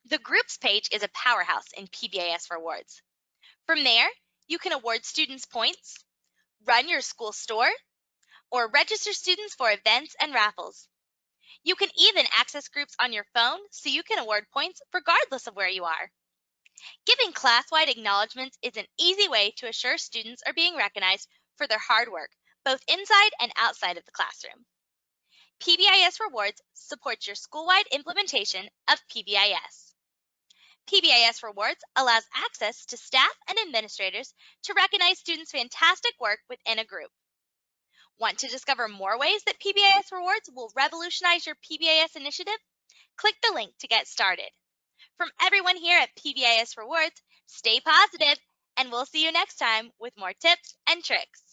The Groups page is a powerhouse in PBIS Rewards. From there, you can award students points, run your school store, or register students for events and raffles. You can even access groups on your phone so you can award points regardless of where you are. Giving class-wide acknowledgments is an easy way to assure students are being recognized for their hard work, both inside and outside of the classroom. PBIS Rewards supports your school-wide implementation of PBIS. PBIS Rewards allows access to staff and administrators to recognize students' fantastic work within a group. Want to discover more ways that PBIS Rewards will revolutionize your PBIS initiative? Click the link to get started. From everyone here at PBIS Rewards, stay positive, and we'll see you next time with more tips and tricks.